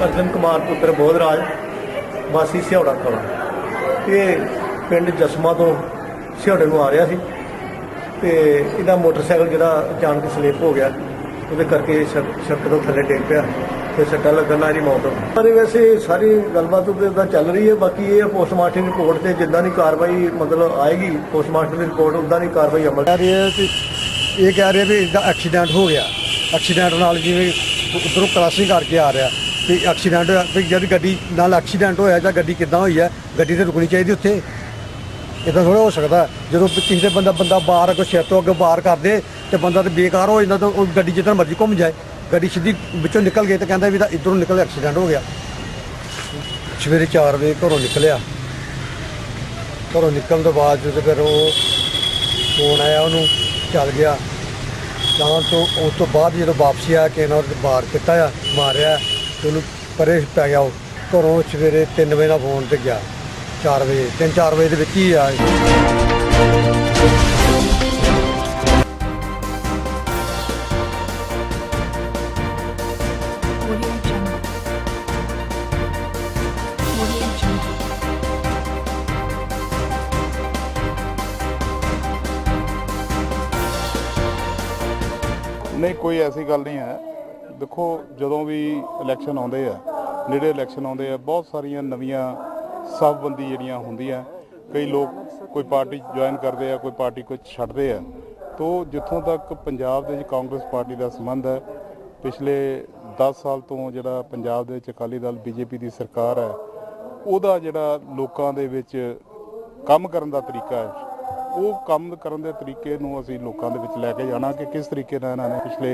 अर्जन कुमार पुत्र बोधराज वासी सिहौड़ा कला। ये पिंड जसमा तो सिहौड़े को आ रहा सी ते इहदा मोटरसाइकिल जिहड़ा अचानक स्लिप हो गया, ਉਹਦੇ ਕਰਕੇ ਸੜਕ ਤੋਂ ਥੱਲੇ ਡਿੱਗ ਪਿਆ ਤੇ ਸੱਟਾਂ ਲੱਗਣ ਨਾਲ ਹੀ ਮੌਤ ਹੋ ਗਈ। ਪਰ ਵੈਸੇ ਸਾਰੀ ਗੱਲਬਾਤ ਉਹਦਾ ਚੱਲ ਰਹੀ ਹੈ। ਬਾਕੀ ਇਹ ਪੋਸਟਮਾਰਟਮ ਰਿਪੋਰਟ ਤੇ ਜਿੱਦਾਂ ਦੀ ਕਾਰਵਾਈ ਮਤਲਬ ਆਏਗੀ, ਪੋਸਟਮਾਰਟਮ ਦੀ ਰਿਪੋਰਟ ਉਦਾਂ ਦੀ ਕਾਰਵਾਈ ਅਮਲ ਕਰ ਰਹੀ ਹੈ। ਤੇ ਇਹ ਕਹਿ ਰਹੇ ਵੀ ਇਹਦਾ ਐਕਸੀਡੈਂਟ ਹੋ ਗਿਆ, ਐਕਸੀਡੈਂਟ ਨਾਲ ਜਿਵੇਂ ਉੱਧਰੋਂ ਕ੍ਰਾਸਿੰਗ ਕਰਕੇ ਆ ਰਿਹਾ ਤੇ ਐਕਸੀਡੈਂਟ ਹੋਇਆ। ਵੀ ਜਦ ਗੱਡੀ ਨਾਲ ਐਕਸੀਡੈਂਟ ਹੋਇਆ ਜਾਂ ਗੱਡੀ ਕਿੱਦਾਂ ਹੋਈ ਹੈ, ਗੱਡੀ ਤੇ ਰੁਕਣੀ ਚਾਹੀਦੀ ਉੱਥੇ। ਇੱਦਾਂ ਥੋੜ੍ਹਾ ਹੋ ਸਕਦਾ ਜਦੋਂ ਕਿਸੇ ਬੰਦਾ ਬਾਹਰ ਅੱਗੋਂ ਸਿਰ ਤੋਂ ਅੱਗੇ ਬਾਹਰ ਕਰਦੇ ਤੇ ਬੰਦਾ ਤਾਂ ਬੇਕਾਰ ਹੋ ਜਾਂਦਾ। ਤਾਂ ਉਹ ਗੱਡੀ ਜਿੱਦਾਂ ਮਰਜ਼ੀ ਘੁੰਮ ਜਾਏ, ਗੱਡੀ ਸਿੱਧੀ ਵਿੱਚੋਂ ਨਿਕਲ ਗਈ ਤਾਂ ਕਹਿੰਦਾ ਵੀ ਤਾਂ ਇੱਧਰੋਂ ਨਿਕਲ ਐਕਸੀਡੈਂਟ ਹੋ ਗਿਆ। ਸਵੇਰੇ 4 ਵਜੇ ਘਰੋਂ ਨਿਕਲਿਆ, ਘਰੋਂ ਨਿਕਲਣ ਤੋਂ ਬਾਅਦ ਜਦੋਂ ਫਿਰ ਉਹ ਫੋਨ ਆਇਆ ਉਹਨੂੰ, ਚੱਲ ਗਿਆ। ਤਾਂ ਤੋਂ ਉਸ ਤੋਂ ਬਾਅਦ ਜਦੋਂ ਵਾਪਸੀ ਆਇਆ ਕਿ ਇਹਨਾਂ ਨੇ ਬਾਹਰ ਕੀਤਾ ਆ, ਮਾਰਿਆ ਤੇ ਉਹਨੂੰ ਪਰੇ ਪੈ ਗਿਆ। ਉਹ ਘਰੋਂ ਸਵੇਰੇ 3 ਵਜੇ ਦਾ ਫੋਨ 'ਤੇ ਗਿਆ, 4 ਵਜੇ 3-4 ਵਜੇ ਦੇ ਵਿੱਚ ਹੀ ਆ। नहीं कोई ऐसी गल नहीं है। देखो जदों भी इलैक्शन आउंदे आ, नेड़े इलैक्शन आउंदे आ, बहुत सारिया नवीं साफबंदी जिहड़ियां हुंदियां। कई लोग कोई पार्टी ज्वाइन करते हैं, कोई पार्टी कोई छड्डदे आ। तो जिथों तक पंजाब दे कांग्रेस पार्टी का संबंध है, पिछले 10 साल तो जिहड़ा पंजाब दे विच अकाली दल बीजेपी की सरकार है, ਉਹਦਾ ਜਿਹੜਾ ਲੋਕਾਂ ਦੇ ਵਿੱਚ ਕੰਮ ਕਰਨ ਦਾ ਤਰੀਕਾ ਹੈ, ਉਹ ਕੰਮ ਕਰਨ ਦੇ ਤਰੀਕੇ ਨੂੰ ਅਸੀਂ ਲੋਕਾਂ ਦੇ ਵਿੱਚ ਲੈ ਕੇ ਜਾਣਾ ਕਿ ਕਿਸ ਤਰੀਕੇ ਨਾਲ ਇਹਨਾਂ ਨੇ ਪਿਛਲੇ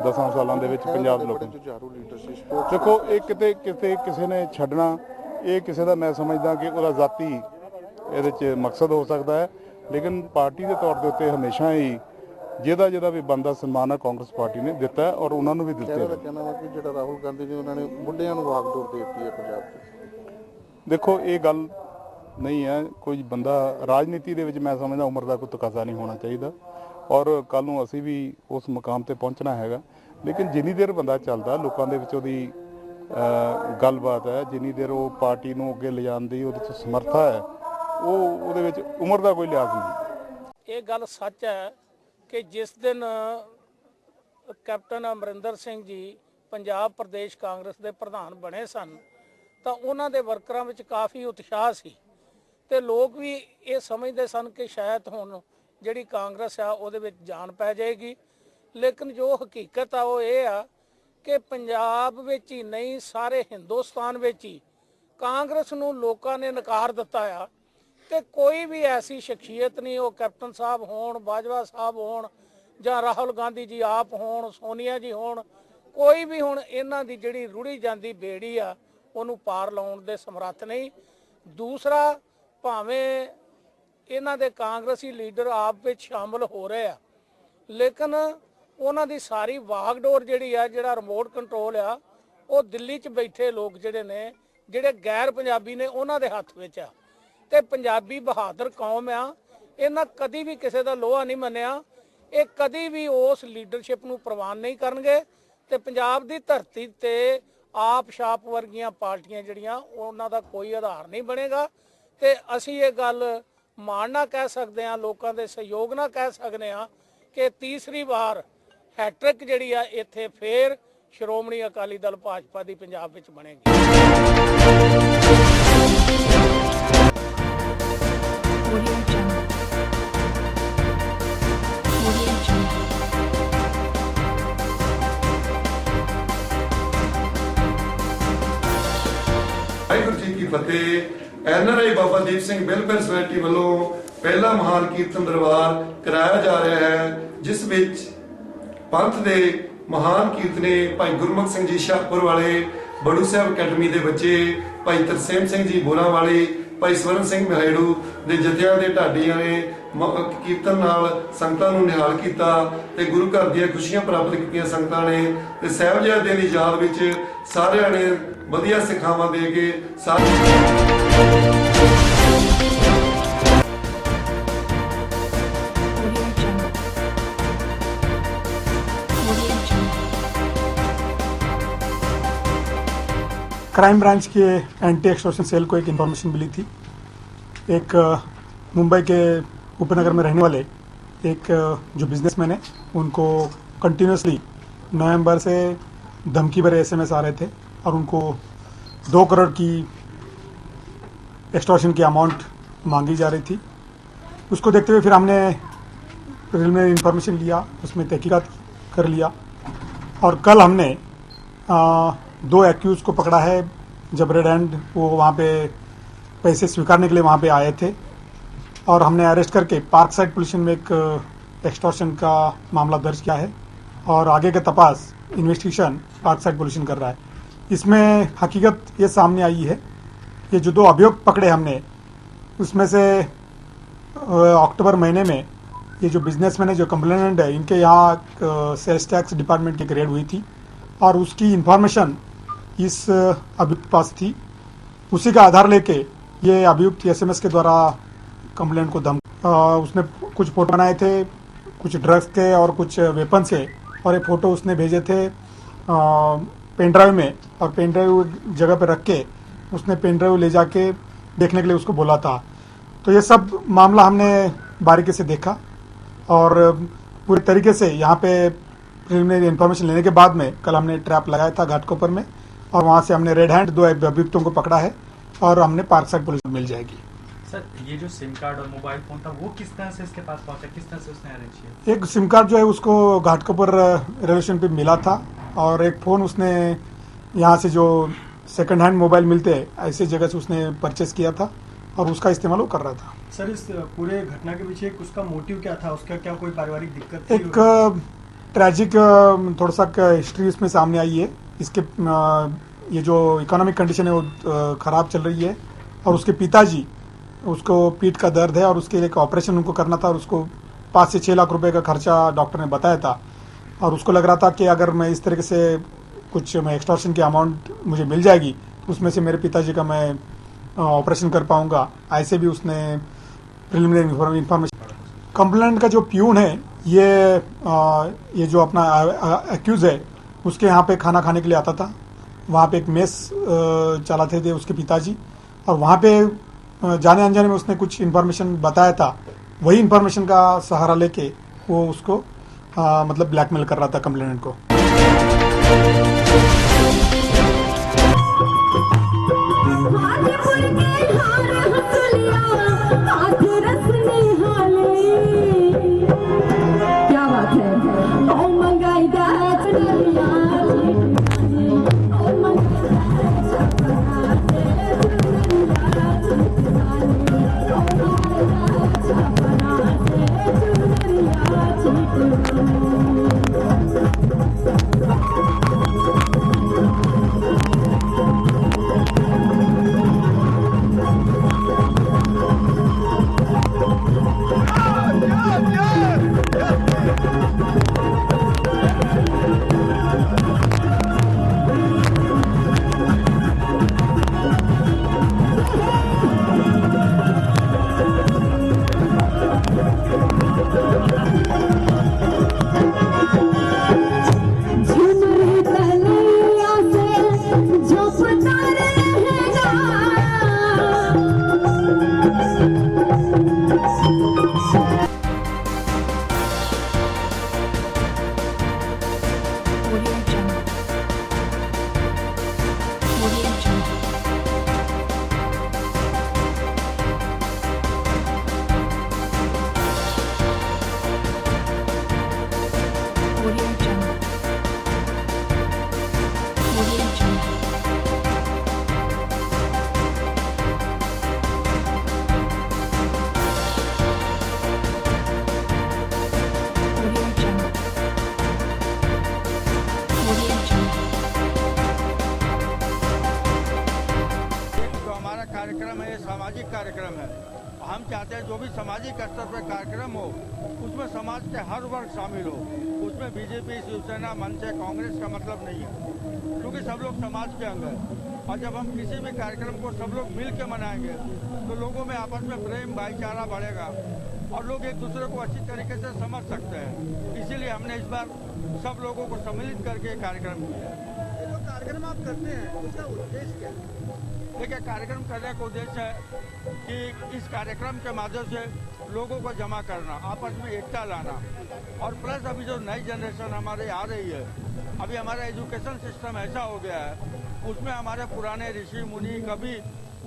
10 ਸਾਲਾਂ ਦੇ ਵਿੱਚ ਪੰਜਾਬ ਦੇ ਲੋਕਾਂ ਨੂੰ ਦੇਖੋ। ਇਹ ਕਿਤੇ ਕਿਸੇ ਨੇ ਛੱਡਣਾ, ਇਹ ਕਿਸੇ ਦਾ ਮੈਂ ਸਮਝਦਾ ਕਿ ਉਹਦਾ ਜ਼ਾਤੀ ਇਹਦੇ 'ਚ ਮਕਸਦ ਹੋ ਸਕਦਾ ਹੈ। ਲੇਕਿਨ ਪਾਰਟੀ ਦੇ ਤੌਰ ਦੇ ਉੱਤੇ ਹਮੇਸ਼ਾ ਹੀ ਜਿਹਦਾ ਵੀ ਬੰਦਾ ਸਨਮਾਨ ਹੈ ਕਾਂਗਰਸ ਪਾਰਟੀ ਨੇ ਦਿੱਤਾ ਹੈ ਔਰ ਉਹਨਾਂ ਨੂੰ ਵੀ ਦਿੱਤੇ। ਜਿਹੜਾ ਰਾਹੁਲ ਗਾਂਧੀ ਜੀ ਉਹਨਾਂ ਨੇ ਬੁੱਢਿਆਂ ਨੂੰ ਵਾਗਡੋਰ ਦੇ ਦਿੱਤੀ ਹੈ ਪੰਜਾਬ 'ਚ। देखो ये गल नहीं है, कोई बंदा राजनीति दे विच मैं समझदा उम्र का कोई तकाजा नहीं होना चाहिए और कल नूं असीं भी उस मुकाम ते पहुंचना हैगा। लेकिन जिन्नी देर बंदा चलदा लोकां दे विच ओहदी गलबात है, जिन्नी देर वो पार्टी नूं अगे ले जाण दी ओहदे च समर्था है, ਉਹਦੇ ਵਿੱਚ उम्र का कोई लिहाज नहीं। ये गल सच है कि जिस दिन कैप्टन अमरिंदर सिंह जी पंजाब प्रदेश कांग्रेस के प्रधान बने सन ਤਾਂ ਉਹਨਾਂ ਦੇ ਵਰਕਰਾਂ ਵਿੱਚ ਕਾਫੀ ਉਤਸ਼ਾਹ ਸੀ ਤੇ ਲੋਕ ਵੀ ਇਹ ਸਮਝਦੇ ਸਨ ਕਿ ਸ਼ਾਇਦ ਹੁਣ ਜਿਹੜੀ ਕਾਂਗਰਸ ਆ ਉਹਦੇ ਵਿੱਚ ਜਾਨ ਪੈ ਜਾਏਗੀ। ਲੇਕਿਨ ਜੋ ਹਕੀਕਤ ਆ ਉਹ ਇਹ ਆ ਕਿ ਪੰਜਾਬ ਵਿੱਚ ਹੀ ਨਹੀਂ, ਸਾਰੇ ਹਿੰਦੁਸਤਾਨ ਵਿੱਚ ਹੀ ਕਾਂਗਰਸ ਨੂੰ ਲੋਕਾਂ ਨੇ ਨਕਾਰ ਦਿੱਤਾ ਆ ਤੇ ਕੋਈ ਵੀ ਐਸੀ ਸ਼ਖਸੀਅਤ ਨਹੀਂ, ਉਹ ਕੈਪਟਨ ਸਾਹਿਬ ਹੋਣ, ਬਾਜਵਾ ਸਾਹਿਬ ਹੋਣ ਜਾਂ ਰਾਹੁਲ ਗਾਂਧੀ ਜੀ ਆਪ ਹੋਣ, ਸੋਨੀਆ ਜੀ ਹੋਣ, ਕੋਈ ਵੀ ਹੁਣ ਇਹਨਾਂ ਦੀ ਜਿਹੜੀ ਰੁੜੀ ਜਾਂਦੀ ਬੇੜੀ ਆ ਉਹਨੂੰ ਪਾਰ ਲਾਉਣ ਦੇ ਸਮਰੱਥ ਨਹੀਂ। ਦੂਸਰਾ, ਭਾਵੇਂ ਇਹਨਾਂ ਦੇ ਕਾਂਗਰਸੀ ਲੀਡਰ ਆਪ ਵਿੱਚ ਸ਼ਾਮਲ ਹੋ ਰਹੇ ਆ, ਲੇਕਿਨ ਉਹਨਾਂ ਦੀ ਸਾਰੀ ਵਾਗਡੋਰ ਜਿਹੜੀ ਆ, ਜਿਹੜਾ ਰਿਮੋਟ ਕੰਟਰੋਲ ਆ, ਉਹ ਦਿੱਲੀ 'ਚ ਬੈਠੇ ਲੋਕ ਜਿਹੜੇ ਨੇ, ਜਿਹੜੇ ਗੈਰ ਪੰਜਾਬੀ ਨੇ, ਉਹਨਾਂ ਦੇ ਹੱਥ ਵਿੱਚ ਆ। ਤੇ ਪੰਜਾਬੀ ਬਹਾਦਰ ਕੌਮ ਆ, ਇਹਨਾਂ ਕਦੀ ਵੀ ਕਿਸੇ ਦਾ ਲੋਹਾ ਨਹੀਂ ਮੰਨਿਆ। ਇਹ ਕਦੀ ਵੀ ਉਸ ਲੀਡਰਸ਼ਿਪ ਨੂੰ ਪ੍ਰਵਾਨ ਨਹੀਂ ਕਰਨਗੇ ਤੇ ਪੰਜਾਬ ਦੀ ਧਰਤੀ ਤੇ ਆਪ ਛਾਪ ਵਰਗੀਆਂ ਪਾਰਟੀਆਂ ਜਿਹੜੀਆਂ ਉਹਨਾਂ ਦਾ ਕੋਈ ਆਧਾਰ ਨਹੀਂ ਬਣੇਗਾ। ਤੇ ਅਸੀਂ ਇਹ ਗੱਲ ਮਾਣ ਨਾਲ ਕਹਿ ਸਕਦੇ ਹਾਂ, ਲੋਕਾਂ ਦੇ ਸਹਿਯੋਗ ਨਾਲ ਕਹਿ ਸਕਦੇ ਹਾਂ ਕਿ ਤੀਸਰੀ ਵਾਰ ਹੈਟ੍ਰਿਕ ਜਿਹੜੀ ਆ ਇੱਥੇ ਫੇਰ ਸ਼੍ਰੋਮਣੀ ਅਕਾਲੀ ਦਲ ਭਾਜਪਾ ਦੀ ਪੰਜਾਬ ਵਿੱਚ ਬਣੇਗੀ। ਵਾਹਿਗੁਰੂ ਜੀ ਕੀ ਫਤਿਹ। NRI Baba Deep Singh welfare society ਵੱਲੋਂ ਪਹਿਲਾ ਮਹਾਨ ਕੀਰਤਨ ਦਰਬਾਰ ਕਰਾਇਆ ਜਾ ਰਿਹਾ ਹੈ, ਜਿਸ ਵਿੱਚ ਪੰਥ ਦੇ ਮਹਾਨ ਕੀਰਤਨੇ ਭਾਈ ਗੁਰਮੁਖ ਸਿੰਘ ਜੀ ਸ਼ਾਹਪੁਰ ਵਾਲੇ, ਬੜੂ ਸਾਹਿਬ ਅਕੈਡਮੀ ਦੇ ਬੱਚੇ, ਭਾਈ ਤਰਸੇਮ ਸਿੰਘ ਜੀ ਬੋਰਾਂ ਵਾਲੇ, ਭਾਈ ਸਵਰਨ ਸਿੰਘ ਮਹੇੜੂ ਦੇ ਜਥਿਆਂ ਦੇ ਢਾਡੀਆਂ ਨੇ ਕੀਰਤਨ ਨਾਲ ਸੰਗਤਾਂ ਨੂੰ ਨਿਹਾਲ ਕੀਤਾ ਤੇ ਗੁਰੂ ਘਰ ਦੀਆਂ ਖੁਸ਼ੀਆਂ ਪ੍ਰਾਪਤ ਕੀਤੀਆਂ ਸੰਗਤਾਂ ਨੇ। ਤੇ ਸਾਹਿਬਜ਼ਾਦਿਆਂ ਦੀ ਯਾਦ ਵਿੱਚ ਸਾਰਿਆਂ ਨੇ ਵਧੀਆ ਸਿੱਖਿਆਵਾਂ ਦੇ ਕੇ क्राइम ब्रांच के एंटी एक्सटॉर्शन सेल को एक इन्फॉर्मेशन मिली थी। एक मुंबई के उपनगर में रहने वाले एक जो बिजनेसमैन है, उनको कंटिन्यूसली नवंबर से धमकी भरे एसएमएस आ रहे थे और उनको 2 करोड़ की एक्सटॉर्शन की अमाउंट मांगी जा रही थी। उसको देखते हुए फिर हमने प्रिलिमिनरी इन्फॉर्मेशन लिया, उसमें तहकीकात कर लिया और कल हमने 2 एक्यूज को पकड़ा है। जब रेड हैंड वो वहाँ पे पैसे स्वीकारने के लिए वहाँ पे आए थे और हमने अरेस्ट करके पार्क साइड पुलिस में एक एक्सटॉर्शन का मामला दर्ज किया है और आगे का तपास इन्वेस्टिगेशन पार्क साइड पुलिस कर रहा है। इसमें हकीकत ये सामने आई है, ये जो 2 अभियुक्त पकड़े हमने, उसमें से अक्टूबर महीने में ये जो बिजनेसमैन है, जो कंप्लेनेंट है, इनके यहाँ सेल्स टैक्स डिपार्टमेंट की एक रेड हुई थी और उसकी इंफॉर्मेशन इस अभियुक्त पास थी। उसी का आधार लेके ये अभियुक्त एसएमएस के द्वारा कंप्लेंट को उसने कुछ फोटो बनाए थे, कुछ ड्रग्स थे और कुछ वेपन से, और ये फोटो उसने भेजे थे पेन ड्राइव में और पेन ड्राइव जगह पर रख के उसने पेन ड्राइव ले जाके देखने के लिए उसको बोला था। तो ये सब मामला हमने बारीकी से देखा और पूरे तरीके से यहाँ पे प्रिलिमिनरी इन्फॉर्मेशन लेने के बाद में कल हमने ट्रैप लगाया था घाटकोपर में और वहाँ से हमने रेड हैंड 2 अभियुक्तों को पकड़ा है और हमने पार्क साइड पुलिस मिल जाएगी। सर, ये जो सिम कार्ड और मोबाइल फोन था वो किस तरह से इसके पास पहुंचा, किस तरह से उसने अरेंज किया? एक सिम कार्ड जो है उसको घाटकोपर रेलवे स्टेशन पे मिला था और एक फ़ोन उसने यहाँ से जो सेकंड हैंड मोबाइल मिलते हैं ऐसे जगह से उसने परचेस किया था और उसका इस्तेमाल वो कर रहा था। सर, इस पूरे घटना के पीछे उसका मोटिव क्या था? उसका क्या कोई पारिवारिक दिक्कत थी? एक ट्रैजिक थोड़ा सा हिस्ट्री इसमें सामने आई है। इसके ये जो इकोनॉमिक कंडीशन है वो ख़राब चल रही है और उसके पिताजी, उसको पीठ का दर्द है और उसके लिए एक ऑपरेशन उनको करना था और उसको 5 से 6 लाख रुपए का खर्चा डॉक्टर ने बताया था और उसको लग रहा था कि अगर मैं इस तरीके से कुछ मैं एक्सटॉर्शन की अमाउंट मुझे मिल जाएगी तो उसमें से मेरे पिताजी का मैं ऑपरेशन कर पाऊंगा। ऐसे भी उसने प्रिलिमिनरी इन्फॉर्मेशन। कंप्लेंट का जो प्यून है ये जो अपना एक्यूज है उसके यहाँ पे खाना खाने के लिए आता था। वहाँ पे एक मेस चलाते थे उसके पिताजी और वहाँ पे जाने अनजाने में उसने कुछ इन्फॉर्मेशन बताया था। वही इन्फॉर्मेशन का सहारा लेके वो उसको मतलब ब्लैकमेल कर रहा था कंप्लेनेंट को। क्या बात है? कार्यक्रम है, ये सामाजिक कार्यक्रम है। हम चाहते हैं जो भी सामाजिक स्तर पर कार्यक्रम हो उसमें समाज के हर वर्ग शामिल हो। उसमें बीजेपी, शिवसेना, मंच, कांग्रेस का मतलब नहीं है, क्योंकि सब लोग समाज के अंग हैं। और जब हम किसी भी कार्यक्रम को सब लोग मिल के मनाएंगे तो लोगों में आपस में प्रेम, भाईचारा बढ़ेगा और लोग एक दूसरे को अच्छी तरीके से समझ सकते हैं। इसीलिए हमने इस बार सब लोगों को सम्मिलित करके कार्यक्रम किया है। जो कार्यक्रम आप करते हैं उसका उद्देश्य क्या है? देखिए, कार्यक्रम करने का उद्देश्य है कि इस कार्यक्रम के माध्यम से लोगों को जमा करना, आपस में एकता लाना, और प्लस अभी जो नई जनरेशन हमारे आ रही है, अभी हमारा एजुकेशन सिस्टम ऐसा हो गया है, उसमें हमारे पुराने ऋषि मुनि कभी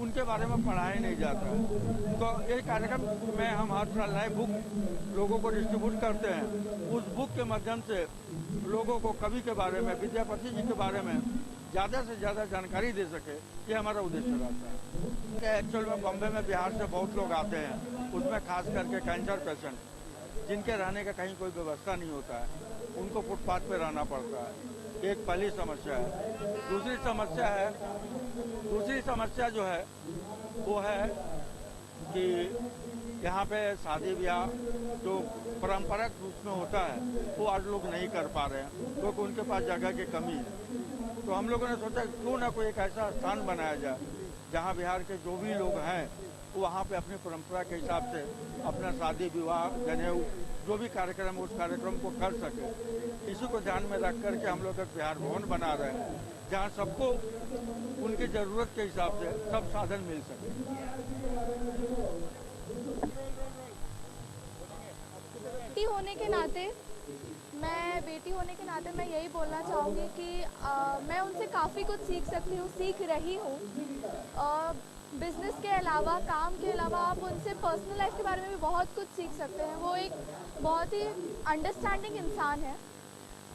उनके बारे में पढ़ाया नहीं जाता है। तो ये कार्यक्रम में हम हर साल नए बुक लोगों को डिस्ट्रीब्यूट करते हैं। उस बुक के माध्यम से लोगों को कवि के बारे में, विद्यापति जी के बारे में ज़्यादा से ज़्यादा जानकारी दे सके, ये हमारा उद्देश्य रहता है। एक्चुअल में बॉम्बे में बिहार से बहुत लोग आते हैं, उसमें खास करके कैंसर पेशेंट जिनके रहने का कहीं कोई व्यवस्था नहीं होता है, उनको फुटपाथ पे रहना पड़ता है। एक पहली समस्या है। दूसरी समस्या जो है वो है कि यहाँ पे शादी ब्याह जो परंपरागत रूप में होता है वो आज लोग नहीं कर पा रहे हैं, क्योंकि उनके पास जगह की कमी है। तो हम लोगों ने सोचा क्यों ना कोई एक ऐसा स्थान बनाया जाए जहाँ बिहार के जो भी लोग हैं वो वहाँ पे अपनी परंपरा के हिसाब से अपना शादी विवाह जनेऊ जो भी कार्यक्रम उस कार्यक्रम को कर सके। इसी को ध्यान में रख करके हम लोग एक बिहार भवन बना रहे हैं जहाँ सबको उनकी ज़रूरत के हिसाब से सब साधन मिल सके। बेटी होने के नाते मैं यही बोलना चाहूँगी कि मैं उनसे काफ़ी कुछ सीख रही हूँ। बिजनेस के अलावा, काम के अलावा आप उनसे पर्सनल लाइफ के बारे में भी बहुत कुछ सीख सकते हैं। वो एक बहुत ही अंडरस्टैंडिंग इंसान है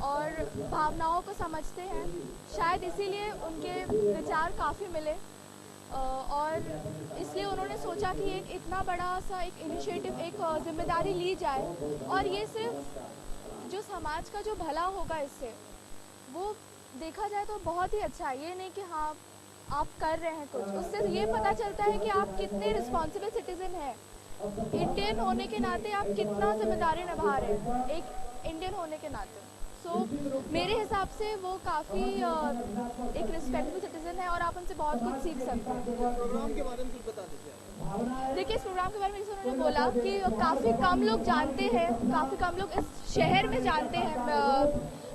और भावनाओं को समझते हैं। शायद इसीलिए उनके विचार काफ़ी मिले और इसलिए उन्होंने सोचा कि एक इतना बड़ा सा एक इनिशिएटिव, एक जिम्मेदारी ली जाए और ये सिर्फ जो समाज का जो भला होगा इससे, वो देखा जाए तो बहुत ही अच्छा है। ये नहीं कि हाँ आप कर रहे हैं कुछ, उससे ये पता चलता है कि आप कितने रिस्पॉन्सिबल सिटीजन हैं। इंडियन होने के नाते आप कितना जिम्मेदारी निभा रहे हैं एक इंडियन होने के नाते। मेरे हिसाब से वो काफ़ी एक रिस्पेक्टफुल सिटीजन है और आप उनसे बहुत कुछ सीख सकते हैं। प्रोग्राम के बारे में कुछ बता दीजिए। देखिए, इस प्रोग्राम के बारे में जैसे उन्होंने बोला कि काफ़ी कम लोग जानते हैं, काफ़ी कम लोग इस शहर में जानते हैं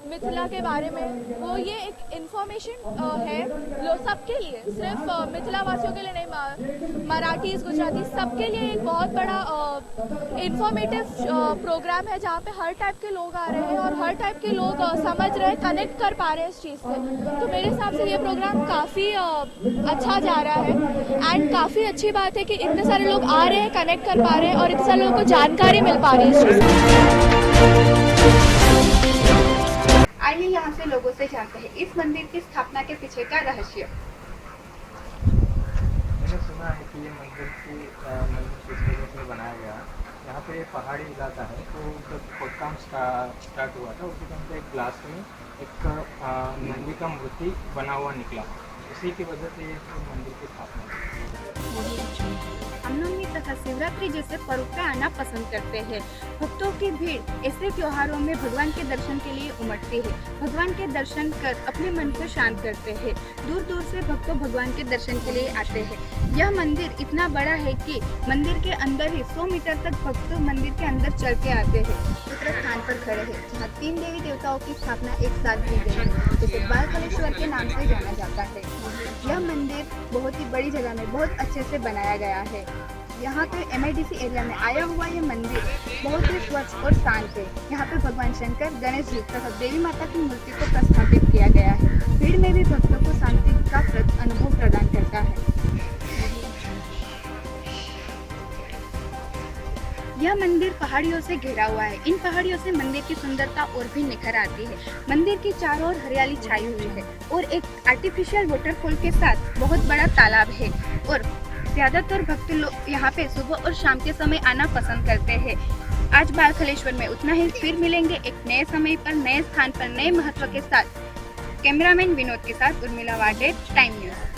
मिथिला के बारे में। वो ये एक इन्फॉर्मेशन है सबके लिए, सिर्फ मिथिला वासियों के लिए नहीं, मराठीज, गुजराती सबके लिए एक बहुत बड़ा इन्फॉर्मेटिव प्रोग्राम है जहाँ पे हर टाइप के लोग आ रहे हैं और हर टाइप के लोग समझ रहे हैं, कनेक्ट कर पा रहे हैं इस चीज़ से। तो मेरे हिसाब से ये प्रोग्राम काफ़ी अच्छा जा रहा है एंड काफ़ी अच्छी बात है कि इतने सारे लोग आ रहे हैं, कनेक्ट कर पा रहे हैं और इतने सारे लोगों को जानकारी मिल पा रही है इस चीज़ से। आइए यहाँ से लोगों से जानते हैं इस मंदिर की स्थापना के पीछे का रहस्य। मैंने सुना है कि ये मंदिर किस वजह से बनाया गया। यहाँ पे पहाड़ी इलाका है, तो जब खोदकाम स्टार्ट हुआ था उसी टाइम पे एक ग्लास में एक नंदी का मूर्ति बना हुआ निकला, उसी की वजह से ये मंदिर की स्थापना की। रामनवमी तथा शिवरात्रि जैसे पर्व पे आना पसंद करते हैं। भक्तों की भीड़ ऐसे त्योहारों में भगवान के दर्शन के लिए उमड़ती है। भगवान के दर्शन कर अपने मन को शांत करते हैं। दूर दूर से भक्त भगवान के दर्शन के लिए आते हैं। यह मंदिर इतना बड़ा है कि मंदिर के अंदर ही 100 मीटर तक भक्त मंदिर के अंदर चल के आते हैं। पवित्र स्थान पर खड़े हैं जहाँ 3 देवी देवताओं की स्थापना एक साथ की गई है, जिसे बालकलेश्वर के नाम से जाना जाता है। यह मंदिर बहुत ही बड़ी जगह में बहुत अच्छे से बनाया गया है। यहाँ पे MIDC एरिया में आया हुआ ये मंदिर बहुत ही स्वच्छ और शांत है। यहाँ पे भगवान शंकर, गणेश जी तथा देवी माता की मूर्ति को प्रस्थापित किया गया है। भीड़ में भी भक्तों को शांति का अनुभव प्रदान करता है। यह मंदिर पहाड़ियों से घिरा हुआ है। इन पहाड़ियों से मंदिर की सुंदरता और भी निखर आती है। मंदिर के चारों ओर हरियाली छाई हुई है और एक आर्टिफिशियल वाटरफॉल के साथ बहुत बड़ा तालाब है और ज्यादातर भक्त लोग यहाँ पे सुबह और शाम के समय आना पसंद करते हैं। आज बालकलेश्वर में उतना ही, फिर मिलेंगे एक नए समय पर, नए स्थान पर, नए महत्व के साथ। कैमरामैन विनोद के साथ उर्मिला वाडे, टाइम न्यूज़।